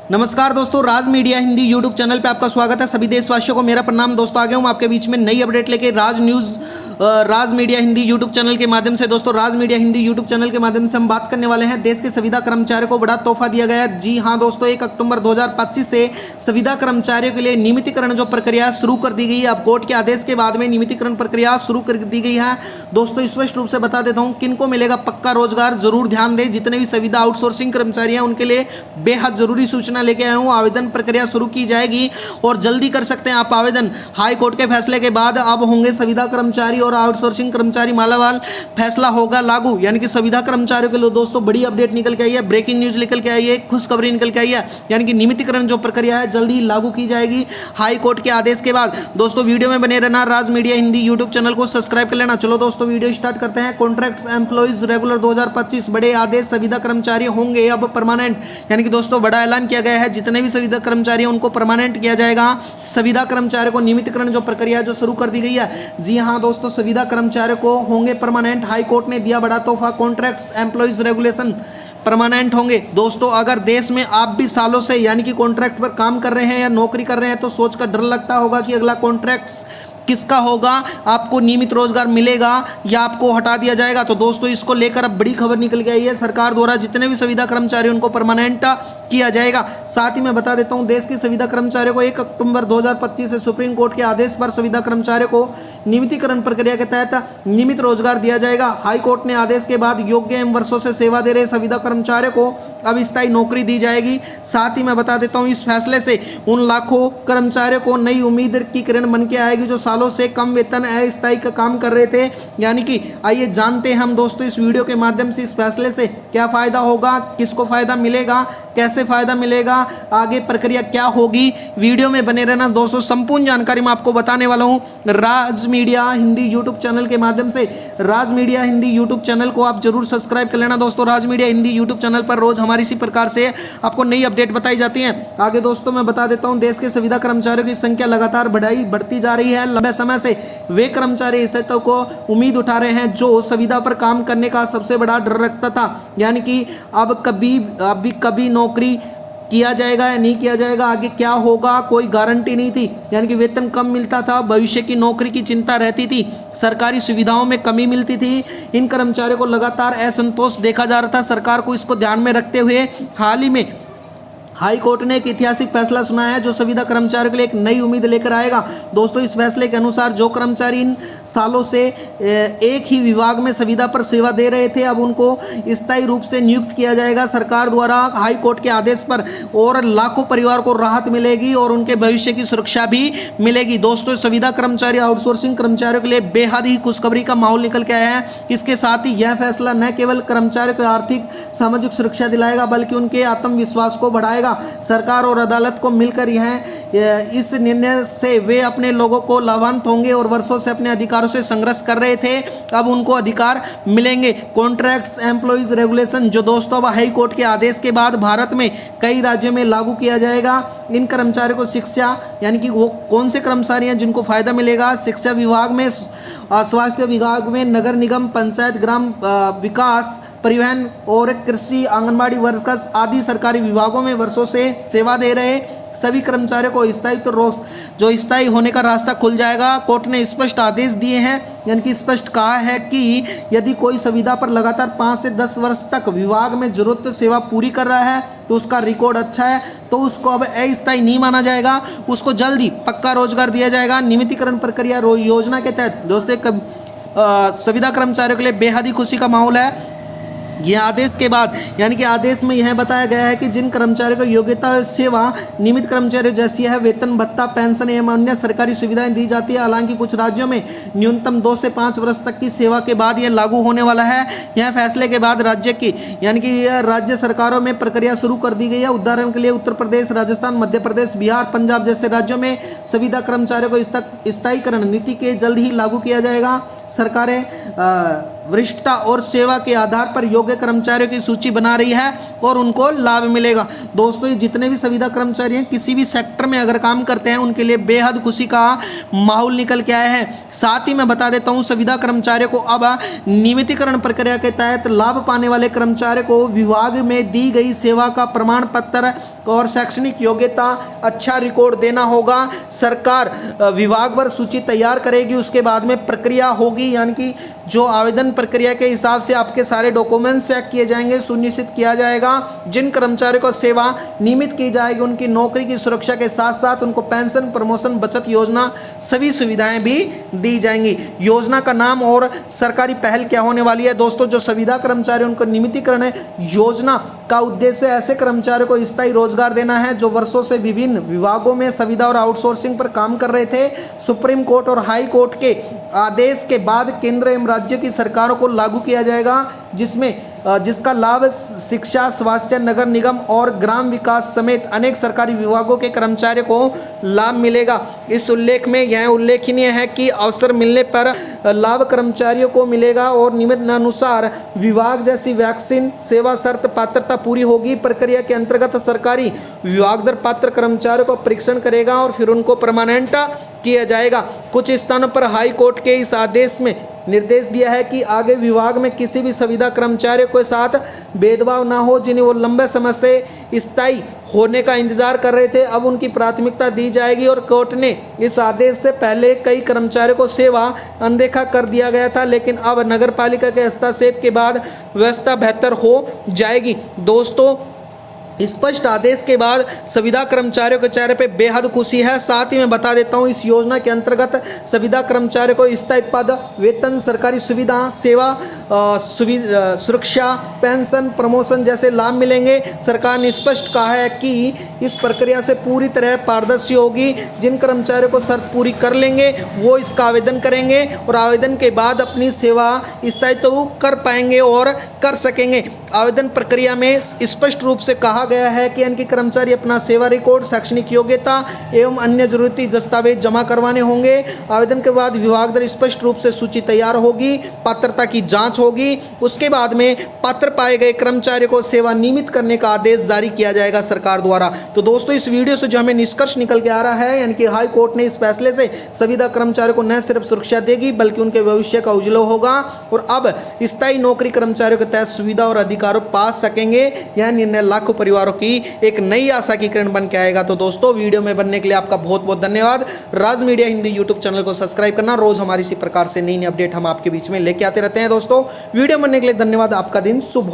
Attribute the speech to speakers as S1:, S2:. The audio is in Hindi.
S1: नमस्कार दोस्तों, राज मीडिया हिंदी यूट्यूब चैनल पे आपका स्वागत है। सभी देशवासियों को मेरा प्रणाम। दोस्तों, आ गया हूँ आपके बीच में नई अपडेट लेके राज मीडिया हिंदी यूट्यूब चैनल के माध्यम से। दोस्तों, राज मीडिया हिंदी यूट्यूब चैनल के माध्यम से हम बात करने वाले हैं देश के संविदा कर्मचारियों को बड़ा तोहफा दिया गया है। जी हाँ दोस्तों, 1 अक्टूबर 2025 से संविदा कर्मचारियों के लिए नियमितीकरण जो प्रक्रिया शुरू कर दी गई है। अब कोर्ट के आदेश के बाद में नियमितीकरण प्रक्रिया शुरू कर दी गई है। दोस्तों, स्पष्ट रूप से बता देता हूँ किनको मिलेगा पक्का रोजगार, जरूर ध्यान दें। जितने भी संविदा आउटसोर्सिंग कर्मचारी हैं उनके लिए बेहद जरूरी सूचना लेके आया हूँ। आवेदन प्रक्रिया शुरू की जाएगी और जल्दी कर सकते हैं आप आवेदन। हाई कोर्ट के फैसले के बाद अब होंगे संविदा कर्मचारी और आउटसोर्सिंग कर्मचारी मालामाल। फैसला होगा लागू, यानी कि संविदा कर्मचारियों के लिए दोस्तों बड़ी अपडेट निकल के आई है, ब्रेकिंग न्यूज निकल के आई है, खुशखबरी निकल के आई है। यानी कि नियमितीकरण जो प्रक्रिया है जल्दी लागू की जाएगी हाई कोर्ट के आदेश के बाद। दोस्तों, वीडियो में बने रहना। राज मीडिया हिंदी यूट्यूब चैनल को सब्सक्राइब कर लेना। चलो दोस्तों, वीडियो स्टार्ट करते हैं। कॉन्ट्रैक्ट्स एम्प्लॉइज रेगुलर 2025 बड़े आदेश। संविदा कर्मचारी होंगे अब परमानेंट, यानी कि दोस्तों बड़ा ऐलान किया गया है। जितने भी संविदा कर्मचारी हैं उनको परमानेंट किया जाएगा। संविदा कर्मचारियों को नियमितीकरण जो प्रक्रिया जो शुरू कर दी गई है। जी हाँ दोस्तों, संविदा कर्मचारियों को होंगे परमानेंट। हाई कोर्ट ने दिया बड़ा तोहफा। कॉन्ट्रैक्ट्स एम्प्लॉइज रेगुलेशन परमानेंट होंगे। दोस्तों, अगर देश में आप भी सालों से यानी कि कॉन्ट्रैक्ट पर काम कर रहे हैं या नौकरी कर रहे हैं तो सोचकर डर लगता होगा कि अगला कॉन्ट्रैक्ट्स किसका होगा, आपको नियमित रोजगार मिलेगा या आपको हटा दिया जाएगा। तो दोस्तों, इसको लेकर अब बड़ी खबर निकल के आई है। सरकार द्वारा जितने भी संविदा कर्मचारी उनको परमानेंट किया जाएगा। साथ ही मैं बता देता हूं, देश के संविदा कर्मचारियों को 1 अक्टूबर 2025 से सुप्रीम कोर्ट के आदेश पर संविदा कर्मचारियों को नियमितीकरण प्रक्रिया के तहत नियमित रोजगार दिया जाएगा। हाई कोर्ट ने आदेश के बाद योग्य एवं वर्षों से सेवा दे रहे संविदा कर्मचारियों को अब स्थायी नौकरी दी जाएगी। साथ ही मैं बता देता हूं, इस फैसले से उन लाखों कर्मचारियों को नई उम्मीद की किरण बन के आएगी जो सालों से कम वेतन अस्थायी का काम कर रहे थे। यानी कि आइए जानते हैं हम दोस्तों इस वीडियो के माध्यम से इस फैसले से क्या फायदा होगा, किसको फायदा मिलेगा, कैसे फायदा मिलेगा, आगे प्रक्रिया क्या होगी। वीडियो में बने रहना दोस्तों, संपूर्ण जानकारी मैं आपको बताने वाला हूं राज मीडिया हिंदी यूट्यूब चैनल के माध्यम से। राज मीडिया हिंदी यूट्यूब चैनल को आप जरूर सब्सक्राइब कर लेना दोस्तों। राज मीडिया हिंदी यूट्यूब चैनल पर रोज हमारी इसी प्रकार से आपको नई अपडेट बताई जाती है। आगे दोस्तों मैं बता देता हूं, देश के संविदा कर्मचारियों की संख्या लगातार बढ़ती जा रही है। लंबे समय से वे कर्मचारी इस तो को उम्मीद उठा रहे हैं जो संविदा पर काम करने का सबसे बड़ा डर रखता था। यानी कि अब कभी नौकरी किया जाएगा या नहीं किया जाएगा, आगे क्या होगा कोई गारंटी नहीं थी। यानी कि वेतन कम मिलता था, भविष्य की नौकरी की चिंता रहती थी, सरकारी सुविधाओं में कमी मिलती थी। इन कर्मचारियों को लगातार असंतोष देखा जा रहा था। सरकार को इसको ध्यान में रखते हुए हाल ही में हाई कोर्ट ने एक ऐतिहासिक फैसला सुनाया है जो संविदा कर्मचारियों के लिए एक नई उम्मीद लेकर आएगा। दोस्तों, इस फैसले के अनुसार जो कर्मचारी इन सालों से एक ही विभाग में संविदा पर सेवा दे रहे थे अब उनको स्थायी रूप से नियुक्त किया जाएगा सरकार द्वारा हाई कोर्ट के आदेश पर, और लाखों परिवार को राहत मिलेगी और उनके भविष्य की सुरक्षा भी मिलेगी। दोस्तों, संविदा कर्मचारी आउटसोर्सिंग कर्मचारियों के लिए बेहद ही खुशखबरी का माहौल निकल के आया है। इसके साथ ही यह फैसला न केवल कर्मचारियों को आर्थिक सामाजिक सुरक्षा दिलाएगा बल्कि उनके आत्मविश्वास को बढ़ाएगा। सरकार और अदालत को मिलकर इस निर्णय से वे अपने लोगों को लाभान्वित होंगे और वर्षों से अपने अधिकारों से संघर्ष कर रहे थे, अब उनको अधिकार मिलेंगे। कॉन्ट्रैक्ट्स एम्प्लॉइज रेगुलेशन जो दोस्तों अब हाई कोर्ट के आदेश के बाद भारत में कई राज्यों में लागू किया जाएगा। इन कर्मचारियों को शिक्षा, यानी कि वो कौन से कर्मचारी हैं जिनको फायदा मिलेगा, शिक्षा विभाग में, स्वास्थ्य विभाग में, नगर निगम, पंचायत, ग्राम विकास, परिवहन और कृषि, आंगनबाड़ी वर्कर्स आदि सरकारी विभागों में वर्षों से सेवा दे रहे सभी कर्मचारियों को स्थायी होने का रास्ता खुल जाएगा। कोर्ट ने स्पष्ट आदेश दिए हैं, यानी कि स्पष्ट कहा है कि यदि कोई संविदा पर लगातार 5 से 10 वर्ष तक विभाग में जरूरत सेवा पूरी कर रहा है तो उसका रिकॉर्ड अच्छा है तो उसको अब अस्थायी नहीं माना जाएगा, उसको जल्दी पक्का रोजगार दिया जाएगा। नियमितीकरण प्रक्रिया योजना के तहत दोस्तों संविदा कर्मचारियों के लिए बेहद ही खुशी का माहौल है। यह आदेश के बाद, यानी कि आदेश में यह बताया गया है कि जिन कर्मचारियों को योग्यता सेवा नियमित कर्मचारियों जैसी है वेतन भत्ता, पेंशन एवं अन्य सरकारी सुविधाएं दी जाती है। हालांकि कुछ राज्यों में न्यूनतम 2 से 5 वर्ष तक की सेवा के बाद यह लागू होने वाला है। यह फैसले के बाद राज्य की, यानी कि राज्य सरकारों में प्रक्रिया शुरू कर दी गई है। उदाहरण के लिए उत्तर प्रदेश, राजस्थान, मध्य प्रदेश, बिहार, पंजाब जैसे राज्यों में संविदा कर्मचारियों को स्थायीकरण नीति के जल्द ही लागू किया जाएगा। सरकारें वरिष्ठता और सेवा के आधार पर योग्य विभागों के कर्मचारियों की सूची बना रही है और उनको लाभ मिलेगा। दोस्तों, ये जितने भी संविदा कर्मचारी हैं किसी भी सेक्टर में अगर काम करते हैं उनके लिए बेहद खुशी का माहौल निकल के आया है। साथ ही मैं बता देता हूं, संविदा कर्मचारियों को अब नियमितीकरण प्रक्रिया के तहत लाभ पाने वाले कर्मचारियों को विभाग में दी गई सेवा का प्रमाण पत्र और शैक्षणिक योग्यता, अच्छा रिकॉर्ड देना होगा। सरकार विभागवार सूची तैयार करेगी, उसके बाद में प्रक्रिया होगी, यानी कि जो आवेदन प्रक्रिया के हिसाब से आपके सारे डॉक्यूमेंट्स चेक किए जाएंगे, सुनिश्चित किया जाएगा। जिन कर्मचारियों को सेवा नियमित की जाएगी उनकी नौकरी की सुरक्षा के साथ साथ उनको पेंशन, प्रमोशन, बचत योजना सभी सुविधाएं भी दी जाएंगी। योजना का नाम और सरकारी पहल क्या होने वाली है? दोस्तों, जो संविदा कर्मचारी उनको नियमितीकरण योजना का उद्देश्य ऐसे कर्मचारियों को स्थायी रोजगार देना है जो वर्षों से विभिन्न विभागों में संविदा और आउटसोर्सिंग पर काम कर रहे थे। सुप्रीम कोर्ट और हाई कोर्ट के आदेश के बाद केंद्र एवं राज्य की सरकारों को लागू किया जाएगा, जिसका लाभ शिक्षा, स्वास्थ्य, नगर निगम और ग्राम विकास समेत अनेक सरकारी विभागों के कर्मचारियों को लाभ मिलेगा। इस उल्लेख में यह उल्लेखनीय है कि अवसर मिलने पर लाभ कर्मचारियों को मिलेगा और नियमानुसार विभाग जैसी वैक्सीन सेवा शर्त पात्रता पूरी होगी। प्रक्रिया के अंतर्गत सरकारी विभाग दर पात्र कर्मचारियों को परीक्षण करेगा और फिर उनको परमानेंट किया जाएगा। कुछ स्थानों पर हाई कोर्ट के इस आदेश में निर्देश दिया है कि आगे विभाग में किसी भी संविदा कर्मचारियों के साथ भेदभाव ना हो। जिन्हें वो लंबे समय से स्थायी होने का इंतजार कर रहे थे, अब उनकी प्राथमिकता दी जाएगी। और कोर्ट ने इस आदेश से पहले कई कर्मचारियों को सेवा अनदेखा कर दिया गया था, लेकिन अब नगर पालिका के हस्तक्षेप के बाद व्यवस्था बेहतर हो जाएगी। दोस्तों, स्पष्ट आदेश के बाद संविदा कर्मचारियों के चेहरे पे बेहद खुशी है। साथ ही मैं बता देता हूँ, इस योजना के अंतर्गत संविदा कर्मचारियों को स्थायी पद, वेतन, सरकारी सुविधा, सेवा सुरक्षा, पेंशन, प्रमोशन जैसे लाभ मिलेंगे। सरकार ने स्पष्ट कहा है कि इस प्रक्रिया से पूरी तरह पारदर्शी होगी। जिन कर्मचारियों को शर्त पूरी कर लेंगे वो इसका आवेदन करेंगे और आवेदन के बाद अपनी सेवा स्थायित्व कर पाएंगे और कर सकेंगे। आवेदन प्रक्रिया में स्पष्ट रूप से कहा गया है कि इनके कर्मचारी अपना सेवा रिकॉर्ड, शैक्षणिक योग्यता एवं अन्य जरूरी दस्तावेज जमा करवाने होंगे। आवेदन के बाद विभाग द्वारा स्पष्ट रूप से सूची तैयार होगी, पात्रता की जांच होगी, उसके बाद में पात्र पाए गए कर्मचारियों को सेवा नियमित करने का आदेश जारी किया जाएगा सरकार द्वारा। तो दोस्तों, इस वीडियो से जो हमें निष्कर्ष निकल के आ रहा है, यानी कि हाई कोर्ट ने इस फैसले से संविदा कर्मचारियों को न सिर्फ सुरक्षा देगी बल्कि उनके भविष्य का उज्ज्वल होगा और अब स्थायी नौकरी कर्मचारियों के तहत सुविधा और अधिकारों पा सकेंगे। यह निर्णय लाखों परिवारों की एक नई आशा की किरण बन के आएगा। तो दोस्तों, वीडियो में बनने के लिए आपका बहुत बहुत धन्यवाद। राज मीडिया हिंदी यूट्यूब चैनल को सब्सक्राइब करना, रोज हमारी इसी प्रकार से नई नई अपडेट हम आपके बीच में लेके आते रहते हैं। दोस्तों, वीडियो बनने के लिए धन्यवाद। आपका दिन शुभ हो।